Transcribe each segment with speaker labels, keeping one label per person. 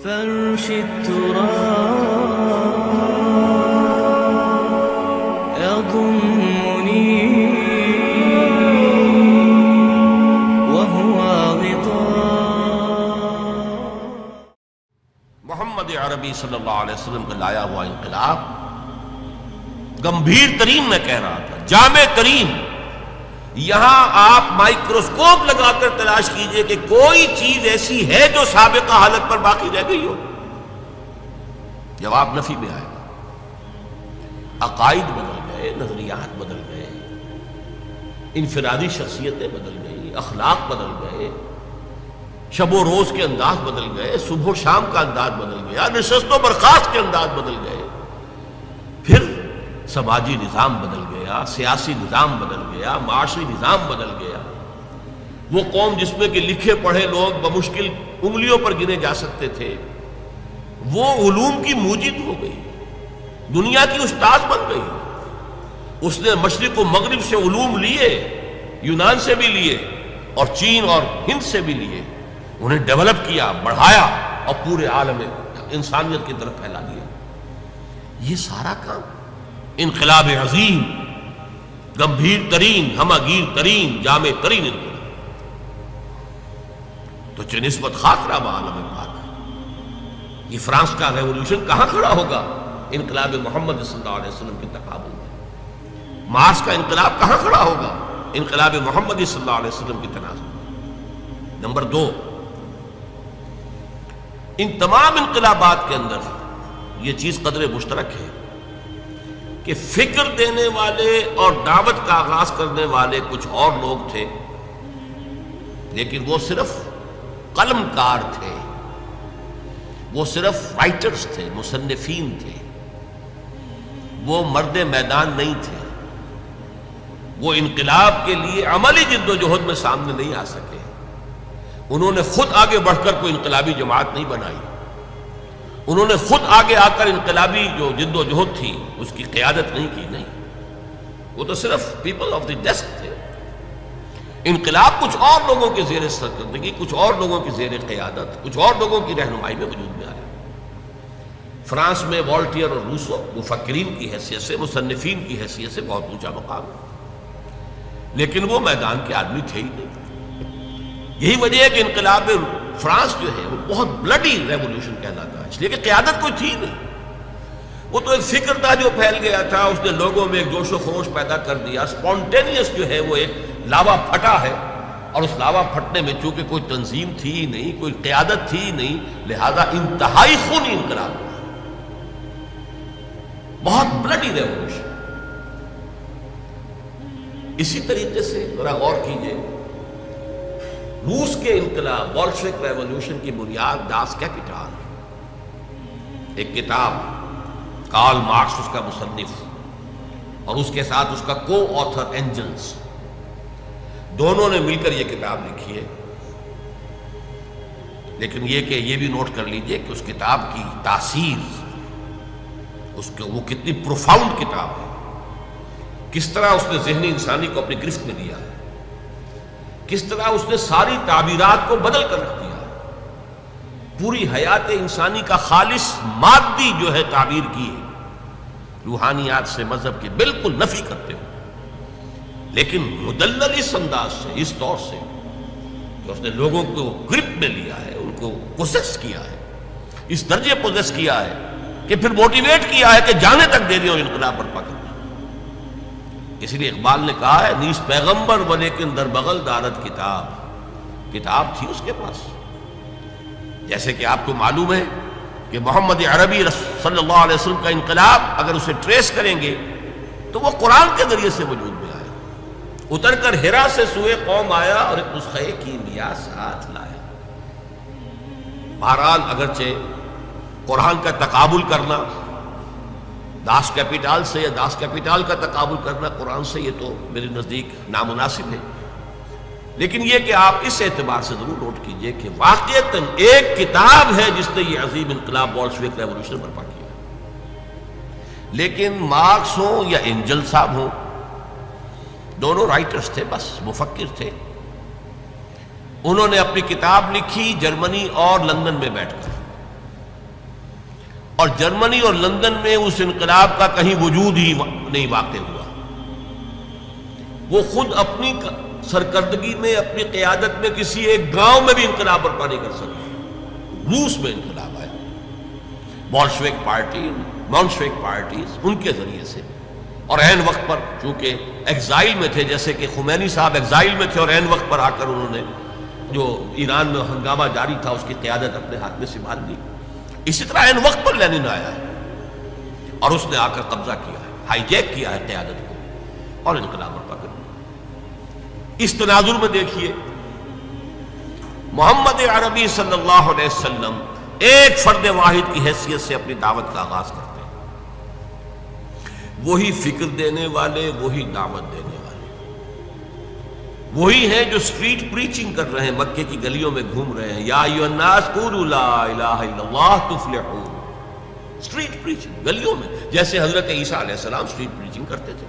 Speaker 1: فرش التراب يضمني وهو غطاء.
Speaker 2: محمد عربی صلی اللہ علیہ وسلم کا لایا ہوا انقلاب گمبھیر ترین میں کہہ رہا تھا، جامع ترین. یہاں آپ مائکروسکوپ لگا کر تلاش کیجئے کہ کوئی چیز ایسی ہے جو سابقہ حالت پر باقی رہ گئی ہو. جواب نفی میں آئے گا. عقائد بدل گئے، نظریات بدل گئے، انفرادی شخصیتیں بدل گئی، اخلاق بدل گئے، شب و روز کے انداز بدل گئے، صبح و شام کا انداز بدل گیا، نشست و برخاست کے انداز بدل گئے، پھر سماجی نظام بدل گیا، سیاسی نظام بدل گیا، معاشی نظام بدل گیا. وہ قوم جس میں کہ لکھے پڑھے لوگ بمشکل انگلیوں پر گنے جا سکتے تھے، وہ علوم کی موجد ہو گئی، دنیا کی استاد بن گئی. اس نے مشرق و مغرب سے علوم لیے، یونان سے بھی لیے اور چین اور ہند سے بھی لیے، انہیں ڈیولپ کیا، بڑھایا اور پورے عالم انسانیت کی طرف پھیلا دیا. یہ سارا کام انقلاب عظیم، گمبھیر ترین، ہماگیر ترین، جامع ترین انقلاب. تو چہ نسبت خاطرہ بعالم پاک، یہ فرانس کا ریولوشن کہاں کھڑا ہوگا انقلاب محمد صلی اللہ علیہ وسلم کے تقابل میں؟ مارس کا انقلاب کہاں کھڑا ہوگا انقلاب محمد صلی اللہ علیہ وسلم کی تناظر میں؟ نمبر 2، ان تمام انقلابات کے اندر یہ چیز قدر مشترک ہے کہ فکر دینے والے اور دعوت کا آغاز کرنے والے کچھ اور لوگ تھے، لیکن وہ صرف قلم کار تھے، وہ صرف رائٹرز تھے، مصنفین تھے، وہ مرد میدان نہیں تھے. وہ انقلاب کے لیے عملی جد و جہد میں سامنے نہیں آ سکے. انہوں نے خود آگے بڑھ کر کوئی انقلابی جماعت نہیں بنائی، انہوں نے خود آگے آ کر انقلابی جو جد و جہد تھی اس کی قیادت نہیں کی. نہیں، وہ تو صرف پیپل آف دی ڈیسک تھے. انقلاب کچھ اور لوگوں کے زیر سرکردگی، کچھ اور لوگوں کی زیر قیادت، کچھ اور لوگوں کی رہنمائی میں وجود میں آیا. فرانس میں والٹیئر اور روسو مفکرین کی حیثیت سے، مصنفین کی حیثیت سے بہت اونچا مقام ہے، لیکن وہ میدان کے آدمی تھے ہی نہیں. یہی وجہ ہے کہ انقلاب فرانس جو ہے وہ بہت بلڈی ریولوشن کہلاتا ہے، اس لیے کہ قیادت کوئی تھی نہیں. وہ تو ایک فکر تھا جو پھیل گیا تھا، اس نے لوگوں میں ایک جوش و خروش پیدا کر دیا. اسپونٹینیس جو ہے وہ ایک لاوا پھٹا ہے، اور اس لاوا پھٹنے میں چونکہ کوئی تنظیم تھی ہی نہیں، کوئی قیادت تھی ہی نہیں، لہذا انتہائی خونی انقلاب ہوا، بہت بلڈی ریولوشن. اسی طریقے سے ذرا غور کیجئے، روس کے انقلاب بولشوک ریولوشن کی بنیاد داس کیپیٹال، ایک کتاب، کارل مارکس اس کا مصنف، اور اس کے ساتھ اس کا کو آتھر اینجلز، دونوں نے مل کر یہ کتاب لکھی ہے. لیکن یہ بھی نوٹ کر لیجئے کہ اس کتاب کی تاثیر، وہ کتنی پروفاؤنڈ کتاب ہے، کس طرح اس نے ذہنی انسانی کو اپنی گرفت میں لیا ہے، کس طرح اس نے ساری تعبیرات کو بدل کر رکھ دیا ہے. پوری حیات انسانی کا خالص مادی جو ہے تعبیر کی ہے، روحانیات سے، مذہب کی بالکل نفی کرتے ہوئے، لیکن مدلل اس انداز سے، اس طور سے کہ اس نے لوگوں کو گرپ میں لیا ہے، ان کو پوزیس کیا ہے، اس درجے پوزیس کیا ہے کہ پھر موٹیویٹ کیا ہے کہ جانے تک دے دیا انقلاب برپا کرنا. اسی لیے اقبال نے کہا ہے، نیس پیغمبر و لیکن در بغل دارت کتاب، کتاب تھی اس کے پاس. جیسے کہ آپ کو معلوم ہے کہ محمد عربی صلی اللہ علیہ وسلم کا انقلاب اگر اسے ٹریس کریں گے تو وہ قرآن کے ذریعے سے وجود میں آیا، اتر کر ہرا سے سوئے قوم آیا اور ایک نسخہ کیمیا ساتھ لایا. بہرحال اگرچہ قرآن کا تقابل کرنا داس کیپیٹال سے یا داس کیپیٹال کا تقابل کرنا قرآن سے، یہ تو میرے نزدیک نامناسب ہے. لیکن یہ کہ آپ اس اعتبار سے ضرور نوٹ کیجئے کہ واقعتاً ایک کتاب ہے جس نے یہ عظیم انقلاب بولشوک ریولوشن برپا کیا. لیکن مارکس ہوں یا اینجل صاحب ہوں، دونوں رائٹرز تھے، بس مفکر تھے. انہوں نے اپنی کتاب لکھی جرمنی اور لندن میں بیٹھ کر. اور جرمنی اور لندن میں اس انقلاب کا کہیں وجود ہی نہیں واقع ہوا. وہ خود اپنی سرکردگی میں، اپنی قیادت میں کسی ایک گاؤں میں بھی انقلاب برپا نہیں کر سکے. روس میں انقلاب آیا، بولشوک پارٹیز ان کے ذریعے سے، اور عین وقت پر چونکہ ایگزائل میں تھے، جیسے کہ خمینی صاحب ایگزائل میں تھے اور عین وقت پر آ کر انہوں نے جو ایران میں ہنگامہ جاری تھا اس کی قیادت اپنے ہاتھ میں سنبھال لی. اسی طرح عین وقت پر لینن آیا ہے اور اس نے آ کر قبضہ کیا ہے، ہائی جیک کیا ہے قیادت کو اور انقلاب برپا کر دیا. اس تناظر میں دیکھیے محمد عربی صلی اللہ علیہ وسلم ایک فرد واحد کی حیثیت سے اپنی دعوت کا آغاز کرتے ہیں. وہی فکر دینے والے، وہی دعوت دینے والے، وہی ہیں جو اسٹریٹ پریچنگ کر رہے ہیں، مکے کی گلیوں میں گھوم رہے ہیں. یا ایھا الناس قولوا لا الہ الا اللہ تفلحون. اسٹریٹ پریچنگ گلیوں میں، جیسے حضرت عیسیٰ علیہ السلام اسٹریٹ پریچنگ کرتے تھے.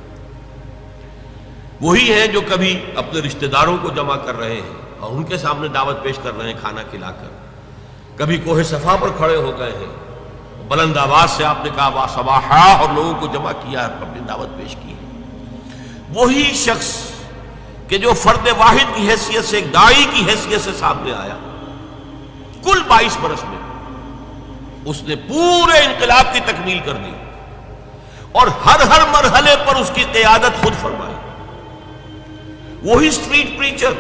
Speaker 2: وہی ہیں جو کبھی اپنے رشتہ داروں کو جمع کر رہے ہیں اور ان کے سامنے دعوت پیش کر رہے ہیں کھانا کھلا کر. کبھی کوہ صفا پر کھڑے ہو گئے ہیں، بلند آواز سے آپ نے کہا وا صباحا اور لوگوں کو جمع کیا ہے، اپنی دعوت پیش کی ہے. وہی شخص کہ جو فرد واحد کی حیثیت سے، ایک داعی کی حیثیت سے سامنے آیا، کل 22 برس میں اس نے پورے انقلاب کی تکمیل کر دی اور ہر مرحلے پر اس کی قیادت خود فرمائی. وہی اسٹریٹ پریچر،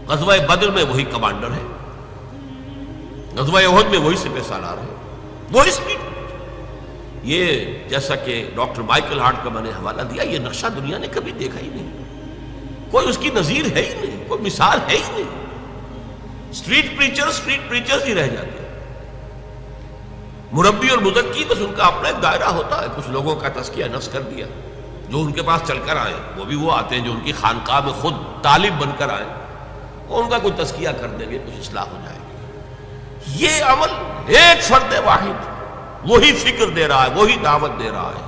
Speaker 2: غزوہ بدر میں وہی کمانڈر ہے، غزوہ احد میں وہی سپہ سالار ہے، وہی اسٹریٹ پریچر. یہ جیسا کہ ڈاکٹر مائیکل ہارٹ کا میں نے حوالہ دیا، یہ نقشہ دنیا نے کبھی دیکھا ہی نہیں، کوئی اس کی نظیر ہے ہی نہیں، کوئی مثال ہے ہی نہیں. اسٹریٹ پریچرز ہی رہ جاتے ہیں. مربی اور مزکی بس ان کا اپنا ایک دائرہ ہوتا ہے. کچھ لوگوں کا تزکیہ نفس کر دیا، جو ان کے پاس چل کر آئے، وہ بھی وہ آتے ہیں جو ان کی خانقاہ میں خود طالب بن کر آئے، وہ ان کا کوئی تزکیہ کر دیں گے، کچھ اصلاح ہو جائے گی. یہ عمل ایک فرد واحد وہی فکر دے رہا ہے، وہی دعوت دے رہا ہے.